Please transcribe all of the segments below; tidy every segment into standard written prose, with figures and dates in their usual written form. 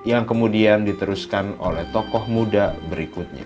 yang kemudian diteruskan oleh tokoh muda berikutnya.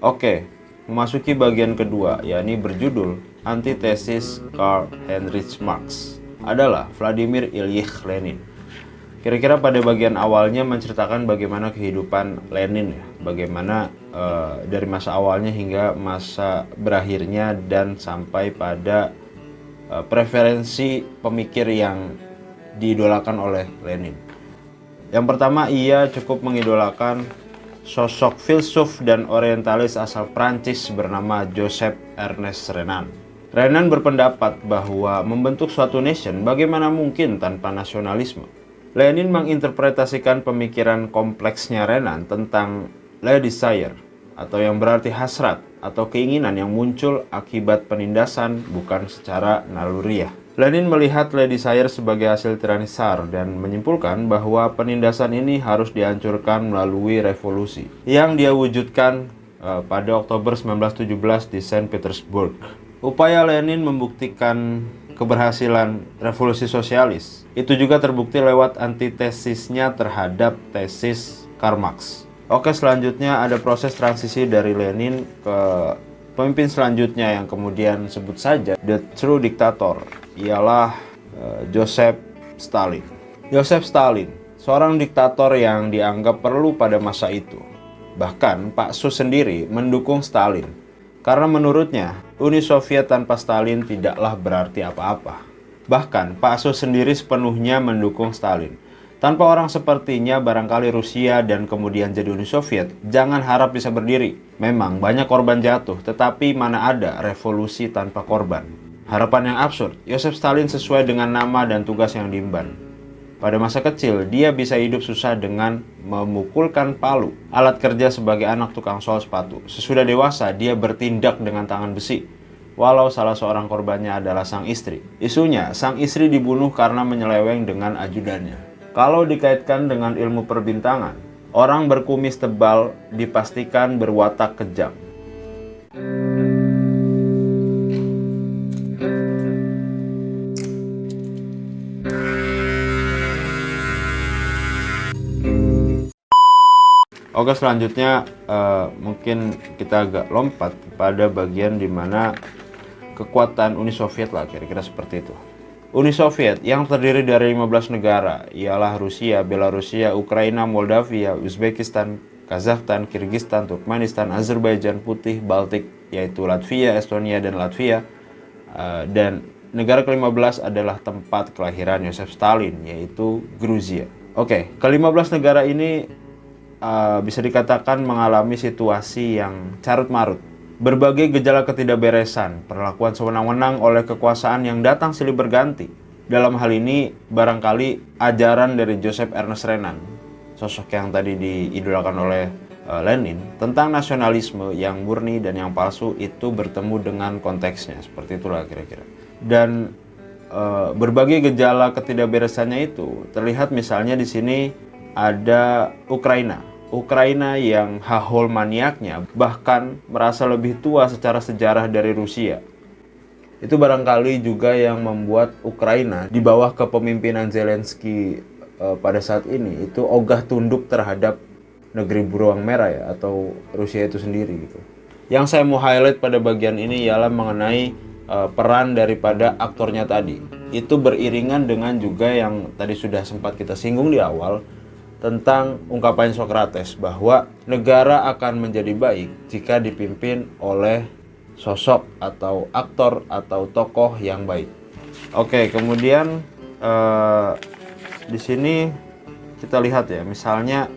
Oke, memasuki bagian kedua, yakni berjudul Antitesis Karl Heinrich Marx adalah Vladimir Ilyich Lenin. Kira-kira pada bagian awalnya menceritakan bagaimana kehidupan Lenin ya, bagaimana dari masa awalnya hingga masa berakhirnya dan sampai pada preferensi pemikir yang diidolakan oleh Lenin. Yang pertama, ia cukup mengidolakan sosok filsuf dan orientalis asal Prancis bernama Joseph Ernest Renan. Renan berpendapat bahwa membentuk suatu nation bagaimana mungkin tanpa nasionalisme. Lenin menginterpretasikan pemikiran kompleksnya Renan tentang le desire, atau yang berarti hasrat atau keinginan yang muncul akibat penindasan bukan secara naluriah. Lenin melihat le desire sebagai hasil tiranisar dan menyimpulkan bahwa penindasan ini harus dihancurkan melalui revolusi yang dia wujudkan pada Oktober 1917 di Saint Petersburg. Upaya Lenin membuktikan keberhasilan revolusi sosialis itu juga terbukti lewat antitesisnya terhadap tesis Karl Marx. Oke, selanjutnya ada proses transisi dari Lenin ke pemimpin selanjutnya yang kemudian sebut saja the true dictator, ialah Joseph Stalin. Joseph Stalin, seorang diktator yang dianggap perlu pada masa itu. Bahkan Pak Su sendiri mendukung Stalin, karena menurutnya Uni Soviet tanpa Stalin tidaklah berarti apa-apa. Bahkan Pak Su sendiri sepenuhnya mendukung Stalin. Tanpa orang sepertinya barangkali Rusia dan kemudian jadi Uni Soviet jangan harap bisa berdiri. Memang banyak korban jatuh, tetapi mana ada revolusi tanpa korban. Harapan yang absurd, Joseph Stalin sesuai dengan nama dan tugas yang diemban. Pada masa kecil, dia bisa hidup susah dengan memukulkan palu, alat kerja sebagai anak tukang sol sepatu. Sesudah dewasa, dia bertindak dengan tangan besi. Walau salah seorang korbannya adalah sang istri. Isunya, sang istri dibunuh karena menyeleweng dengan ajudannya. Kalau dikaitkan dengan ilmu perbintangan, orang berkumis tebal dipastikan berwatak kejam. Oke, selanjutnya mungkin kita agak lompat pada bagian dimana kekuatan Uni Soviet lah, kira-kira seperti itu. Uni Soviet yang terdiri dari 15 negara, ialah Rusia, Belarusia, Ukraina, Moldavia, Uzbekistan, Kazakhstan, Kirgistan, Turkmenistan, Azerbaijan, Putih, Baltik, yaitu Latvia, Estonia, dan Latvia. Dan negara ke-15 adalah tempat kelahiran Joseph Stalin, yaitu Grusia. Oke, ke-15 negara ini bisa dikatakan mengalami situasi yang carut-marut. Berbagai gejala ketidakberesan, perlakuan sewenang-wenang oleh kekuasaan yang datang silih berganti. Dalam hal ini, barangkali ajaran dari Joseph Ernest Renan, sosok yang tadi diidolakan oleh Lenin, tentang nasionalisme yang murni dan yang palsu itu bertemu dengan konteksnya. Seperti itulah kira-kira. Dan berbagai gejala ketidakberesannya itu terlihat misalnya di sini ada Ukraina yang hahol maniaknya, bahkan merasa lebih tua secara sejarah dari Rusia. Itu barangkali juga yang membuat Ukraina di bawah kepemimpinan Zelensky pada saat ini itu ogah tunduk terhadap negeri beruang merah ya, atau Rusia itu sendiri gitu. Yang saya mau highlight pada bagian ini ialah mengenai peran daripada aktornya tadi. Itu beriringan dengan juga yang tadi sudah sempat kita singgung di awal, tentang ungkapan Socrates bahwa negara akan menjadi baik jika dipimpin oleh sosok atau aktor atau tokoh yang baik. Oke, kemudian di sini kita lihat ya, misalnya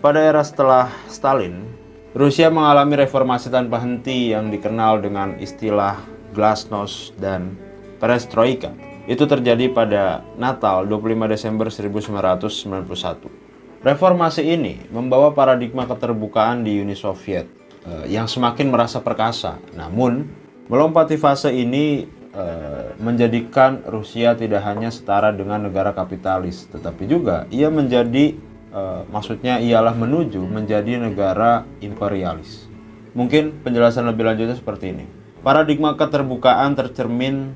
pada era setelah Stalin, Rusia mengalami reformasi tanpa henti yang dikenal dengan istilah glasnost dan perestroika. Itu terjadi pada Natal 25 Desember 1991. Reformasi ini membawa paradigma keterbukaan di Uni Soviet. yang semakin merasa perkasa. Namun, melompati fase ini menjadikan Rusia tidak hanya setara dengan negara kapitalis, tetapi juga ia menjadi, maksudnya ialah menuju menjadi negara imperialis. Mungkin penjelasan lebih lanjutnya seperti ini. Paradigma keterbukaan tercermin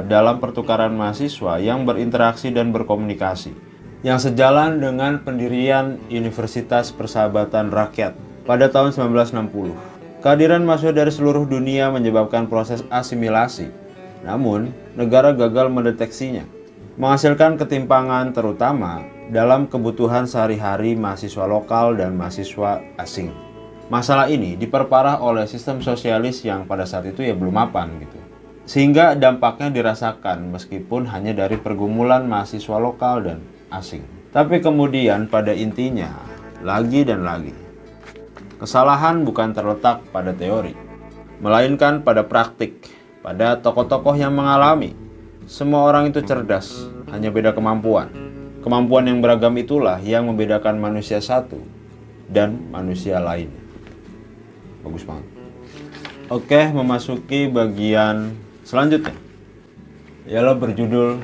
dalam pertukaran mahasiswa yang berinteraksi dan berkomunikasi, yang sejalan dengan pendirian Universitas Persahabatan Rakyat pada tahun 1960. Kehadiran mahasiswa dari seluruh dunia menyebabkan proses asimilasi, namun negara gagal mendeteksinya, menghasilkan ketimpangan terutama dalam kebutuhan sehari-hari mahasiswa lokal dan mahasiswa asing. Masalah ini diperparah oleh sistem sosialis yang pada saat itu ya belum mapan gitu. Sehingga dampaknya dirasakan meskipun hanya dari pergumulan mahasiswa lokal dan asing. Tapi kemudian pada intinya, lagi dan lagi, kesalahan bukan terletak pada teori, melainkan pada praktik, pada tokoh-tokoh yang mengalami. Semua orang itu cerdas, hanya beda kemampuan. Kemampuan yang beragam itulah yang membedakan manusia satu dan manusia lainnya. Bagus banget. Oke, memasuki bagian selanjutnya, ialah berjudul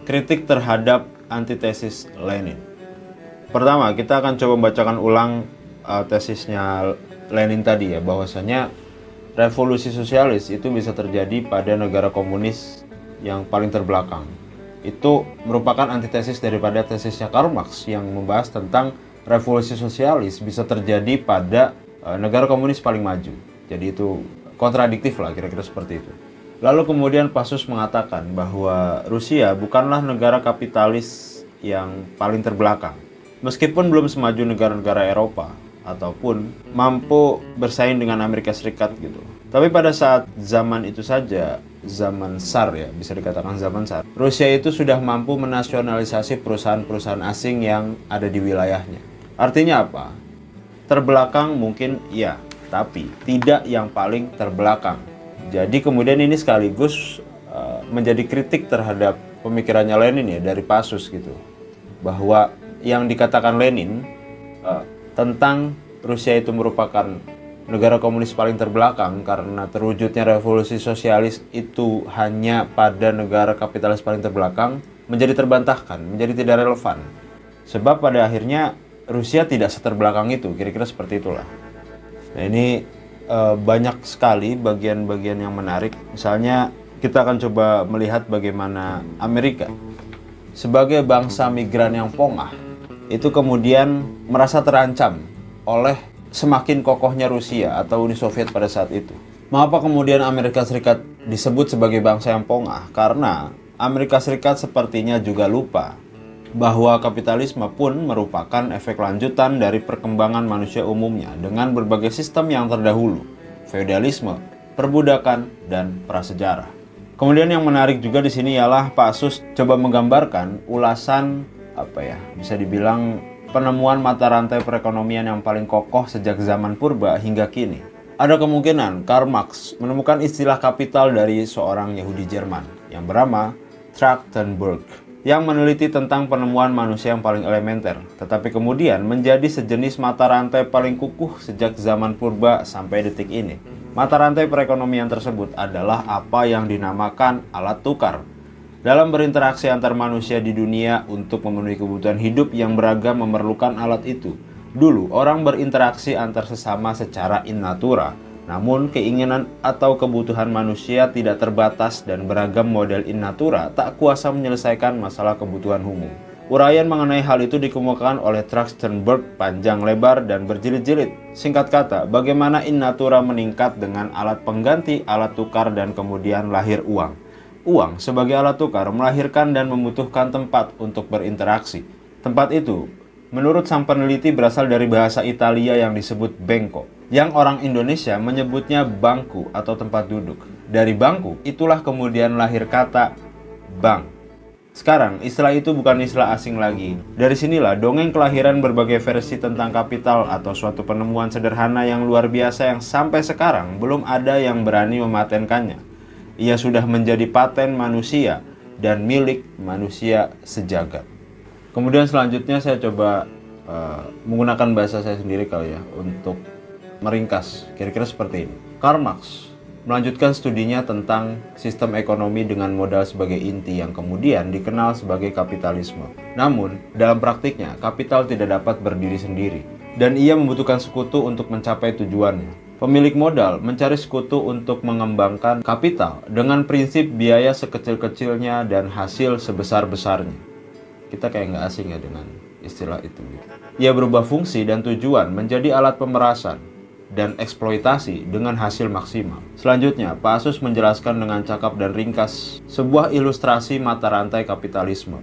Kritik Terhadap Antitesis Lenin. Pertama, kita akan coba membacakan ulang tesisnya Lenin tadi ya, bahwasanya revolusi sosialis itu bisa terjadi pada negara komunis yang paling terbelakang. Itu merupakan antitesis daripada tesisnya Karl Marx yang membahas tentang revolusi sosialis bisa terjadi pada negara komunis paling maju. Jadi itu kontradiktif lah, kira-kira seperti itu. Lalu kemudian Passus mengatakan bahwa Rusia bukanlah negara kapitalis yang paling terbelakang, meskipun belum semaju negara-negara Eropa ataupun mampu bersaing dengan Amerika Serikat gitu. Tapi pada saat zaman itu saja, zaman SAR ya, bisa dikatakan zaman SAR, Rusia itu sudah mampu menasionalisasi perusahaan-perusahaan asing yang ada di wilayahnya. Artinya apa? Terbelakang mungkin iya, tapi tidak yang paling terbelakang. Jadi kemudian ini sekaligus menjadi kritik terhadap pemikirannya Lenin ya, dari Passus gitu, bahwa yang dikatakan Lenin tentang Rusia itu merupakan negara komunis paling terbelakang karena terwujudnya revolusi sosialis itu hanya pada negara kapitalis paling terbelakang, menjadi terbantahkan, menjadi tidak relevan. Sebab pada akhirnya Rusia tidak seterbelakang itu, kira-kira seperti itulah. Nah ini banyak sekali bagian-bagian yang menarik. Misalnya kita akan coba melihat bagaimana Amerika sebagai bangsa migran yang pongah itu kemudian merasa terancam oleh semakin kokohnya Rusia atau Uni Soviet pada saat itu. Mengapa kemudian Amerika Serikat disebut sebagai bangsa yang pongah? Karena Amerika Serikat sepertinya juga lupa bahwa kapitalisme pun merupakan efek lanjutan dari perkembangan manusia umumnya dengan berbagai sistem yang terdahulu, feodalisme, perbudakan, dan prasejarah. Kemudian yang menarik juga di sini ialah Passus coba menggambarkan ulasan bisa dibilang penemuan mata rantai perekonomian yang paling kokoh sejak zaman purba hingga kini. Ada kemungkinan Karl Marx menemukan istilah kapital dari seorang Yahudi Jerman yang bernama Trachtenberg, yang meneliti tentang penemuan manusia yang paling elementer, tetapi kemudian menjadi sejenis mata rantai paling kukuh sejak zaman purba sampai detik ini. Mata rantai perekonomian tersebut adalah apa yang dinamakan alat tukar. Dalam berinteraksi antar manusia di dunia untuk memenuhi kebutuhan hidup yang beragam memerlukan alat itu. Dulu orang berinteraksi antar sesama secara in natura, namun keinginan atau kebutuhan manusia tidak terbatas dan beragam model in natura tak kuasa menyelesaikan masalah kebutuhan umum. Uraian mengenai hal itu dikemukakan oleh Trachtenberg panjang lebar dan berjilid-jilid. Singkat kata, bagaimana in natura meningkat dengan alat pengganti, alat tukar, dan kemudian lahir uang. Uang sebagai alat tukar melahirkan dan membutuhkan tempat untuk berinteraksi. Tempat itu, menurut sang peneliti, berasal dari bahasa Italia yang disebut bengko, yang orang Indonesia menyebutnya bangku atau tempat duduk. Dari bangku, itulah kemudian lahir kata bank. Sekarang, istilah itu bukan istilah asing lagi. Dari sinilah dongeng kelahiran berbagai versi tentang kapital atau suatu penemuan sederhana yang luar biasa yang sampai sekarang belum ada yang berani mematenkannya. Ia sudah menjadi paten manusia dan milik manusia sejagat. Kemudian selanjutnya saya coba menggunakan bahasa saya sendiri kali ya untuk meringkas, kira-kira seperti ini. Karl Marx melanjutkan studinya tentang sistem ekonomi dengan modal sebagai inti yang kemudian dikenal sebagai kapitalisme. Namun, dalam praktiknya, kapital tidak dapat berdiri sendiri, dan ia membutuhkan sekutu untuk mencapai tujuannya. Pemilik modal mencari sekutu untuk mengembangkan kapital dengan prinsip biaya sekecil-kecilnya dan hasil sebesar-besarnya. Kita kayak nggak asing ya dengan istilah itu. Ia berubah fungsi dan tujuan menjadi alat pemerasan dan eksploitasi dengan hasil maksimal. Selanjutnya, Pak Asus menjelaskan dengan cakap dan ringkas sebuah ilustrasi mata rantai kapitalisme.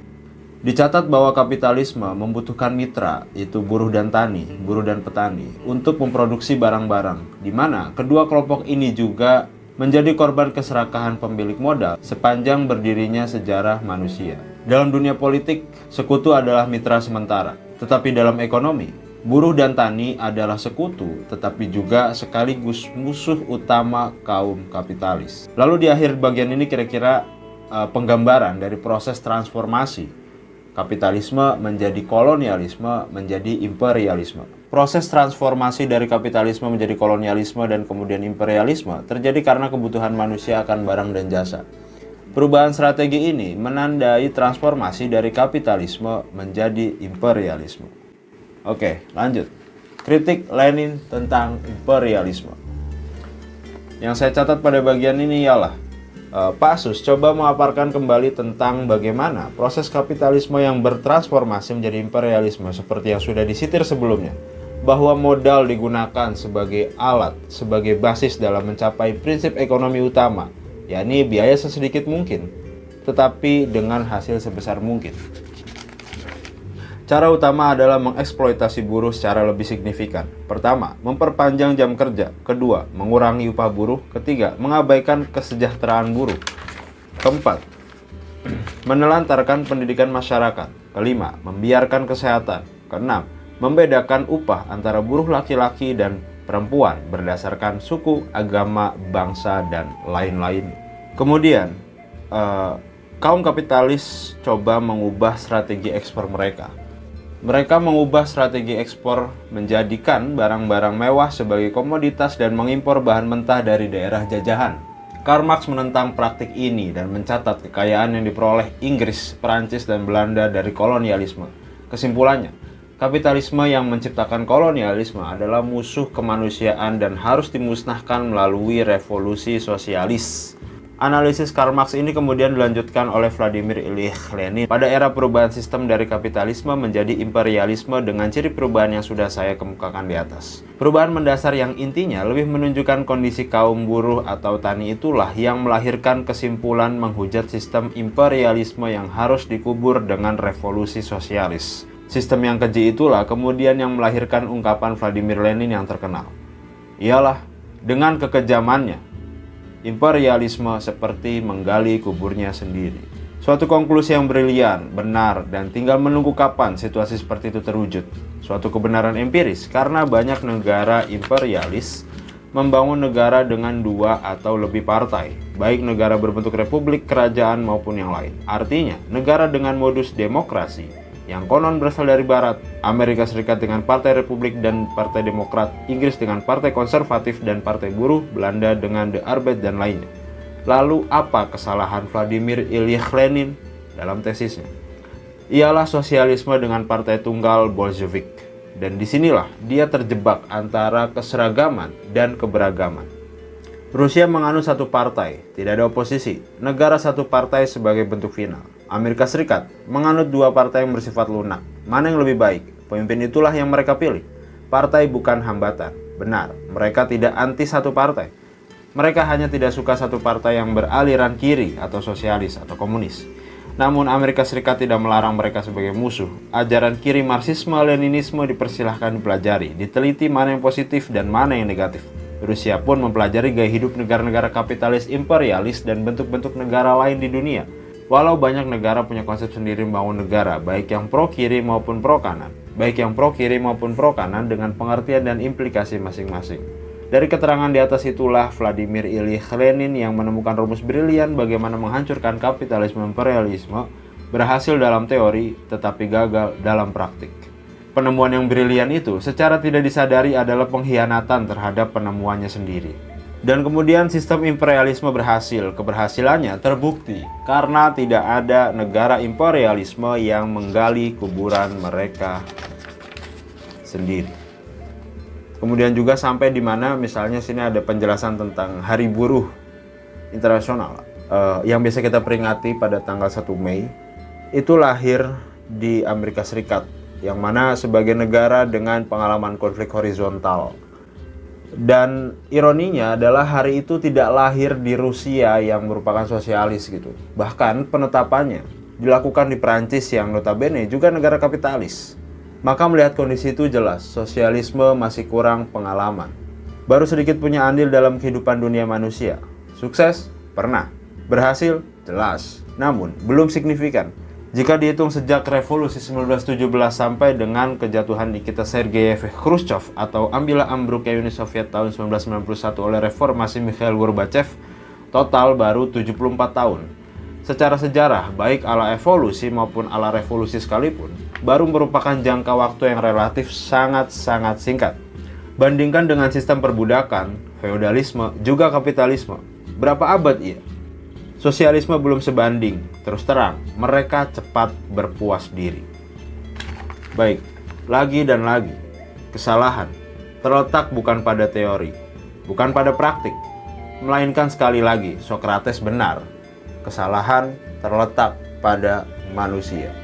Dicatat bahwa kapitalisme membutuhkan mitra, yaitu buruh dan petani, untuk memproduksi barang-barang, di mana kedua kelompok ini juga menjadi korban keserakahan pemilik modal sepanjang berdirinya sejarah manusia. Dalam dunia politik, sekutu adalah mitra sementara, tetapi dalam ekonomi, buruh dan tani adalah sekutu, tetapi juga sekaligus musuh utama kaum kapitalis. Lalu di akhir bagian ini kira-kira penggambaran dari proses transformasi kapitalisme menjadi kolonialisme menjadi imperialisme. Proses transformasi dari kapitalisme menjadi kolonialisme dan kemudian imperialisme terjadi karena kebutuhan manusia akan barang dan jasa. Perubahan strategi ini menandai transformasi dari kapitalisme menjadi imperialisme. Oke, lanjut. Kritik Lenin tentang imperialisme. Yang saya catat pada bagian ini ialah Pak Asus coba memaparkan kembali tentang bagaimana proses kapitalisme yang bertransformasi menjadi imperialisme seperti yang sudah disitir sebelumnya, bahwa modal digunakan sebagai alat, sebagai basis dalam mencapai prinsip ekonomi utama, yakni biaya sesedikit mungkin, tetapi dengan hasil sebesar mungkin. Cara utama adalah mengeksploitasi buruh secara lebih signifikan. Pertama, memperpanjang jam kerja. Kedua, mengurangi upah buruh. Ketiga, mengabaikan kesejahteraan buruh. Keempat, menelantarkan pendidikan masyarakat. Kelima, membiarkan kesehatan. Keenam, membedakan upah antara buruh laki-laki dan perempuan berdasarkan suku, agama, bangsa, dan lain-lain. Kemudian, kaum kapitalis coba mengubah strategi ekspor mereka. Mereka mengubah strategi ekspor menjadikan barang-barang mewah sebagai komoditas dan mengimpor bahan mentah dari daerah jajahan. Karl Marx menentang praktik ini dan mencatat kekayaan yang diperoleh Inggris, Perancis, dan Belanda dari kolonialisme. Kesimpulannya, kapitalisme yang menciptakan kolonialisme adalah musuh kemanusiaan dan harus dimusnahkan melalui revolusi sosialis. Analisis Karl Marx ini kemudian dilanjutkan oleh Vladimir Ilyich Lenin pada era perubahan sistem dari kapitalisme menjadi imperialisme dengan ciri perubahan yang sudah saya kemukakan di atas. Perubahan mendasar yang intinya lebih menunjukkan kondisi kaum buruh atau tani itulah yang melahirkan kesimpulan menghujat sistem imperialisme yang harus dikubur dengan revolusi sosialis. Sistem yang keji itulah kemudian yang melahirkan ungkapan Vladimir Lenin yang terkenal. Ialah dengan kekejamannya, imperialisme seperti menggali kuburnya sendiri. Suatu konklusi yang brilian, benar, dan tinggal menunggu kapan situasi seperti itu terwujud. Suatu kebenaran empiris, karena banyak negara imperialis membangun negara dengan 2 atau lebih partai, baik negara berbentuk republik, kerajaan, maupun yang lain. Artinya, negara dengan modus demokrasi yang konon berasal dari Barat, Amerika Serikat dengan Partai Republik dan Partai Demokrat, Inggris dengan Partai Konservatif dan Partai Buruh, Belanda dengan The Arbeid dan lainnya. Lalu apa kesalahan Vladimir Ilyich Lenin dalam tesisnya? Ialah sosialisme dengan partai tunggal Bolshevik. Dan disinilah dia terjebak antara keseragaman dan keberagaman. Rusia menganut satu partai, tidak ada oposisi, negara satu partai sebagai bentuk final. Amerika Serikat menganut 2 partai yang bersifat lunak. Mana yang lebih baik? Pemimpin itulah yang mereka pilih. Partai bukan hambatan. Benar, mereka tidak anti satu partai. Mereka hanya tidak suka satu partai yang beraliran kiri atau sosialis atau komunis. Namun Amerika Serikat tidak melarang mereka sebagai musuh. Ajaran kiri Marxisme-Leninisme dipersilahkan dipelajari, diteliti mana yang positif dan mana yang negatif. Rusia pun mempelajari gaya hidup negara-negara kapitalis imperialis dan bentuk-bentuk negara lain di dunia. Walau banyak negara punya konsep sendiri membangun negara, baik yang pro kiri maupun pro kanan. Dengan pengertian dan implikasi masing-masing. Dari keterangan di atas itulah Vladimir Ilyich Lenin yang menemukan rumus brilian bagaimana menghancurkan kapitalisme imperialisme berhasil dalam teori tetapi gagal dalam praktik. Penemuan yang brilian itu secara tidak disadari adalah pengkhianatan terhadap penemuannya sendiri. Dan kemudian sistem imperialisme berhasil. Keberhasilannya terbukti karena tidak ada negara imperialisme yang menggali kuburan mereka sendiri. Kemudian juga sampai di mana misalnya sini ada penjelasan tentang Hari Buruh Internasional yang biasa kita peringati pada tanggal 1 Mei. Itu lahir di Amerika Serikat, yang mana sebagai negara dengan pengalaman konflik horizontal. Dan ironinya adalah hari itu tidak lahir di Rusia yang merupakan sosialis gitu. Bahkan penetapannya dilakukan di Prancis yang notabene juga negara kapitalis. Maka melihat kondisi itu jelas, sosialisme masih kurang pengalaman. Baru sedikit punya andil dalam kehidupan dunia manusia. Sukses? Pernah. Berhasil? Jelas. Namun, belum signifikan. Jika dihitung sejak revolusi 1917 sampai dengan kejatuhan Nikita Sergeyevich Khrushchev atau ambillah ambruknya Uni Soviet tahun 1991 oleh reformasi Mikhail Gorbachev, total baru 74 tahun. Secara sejarah, baik ala evolusi maupun ala revolusi sekalipun, baru merupakan jangka waktu yang relatif sangat-sangat singkat. Bandingkan dengan sistem perbudakan, feodalisme, juga kapitalisme. Berapa abad ia? Sosialisme belum sebanding, terus terang, mereka cepat berpuas diri. Baik, lagi dan lagi, kesalahan terletak bukan pada teori, bukan pada praktik, melainkan sekali lagi, Socrates benar, kesalahan terletak pada manusia.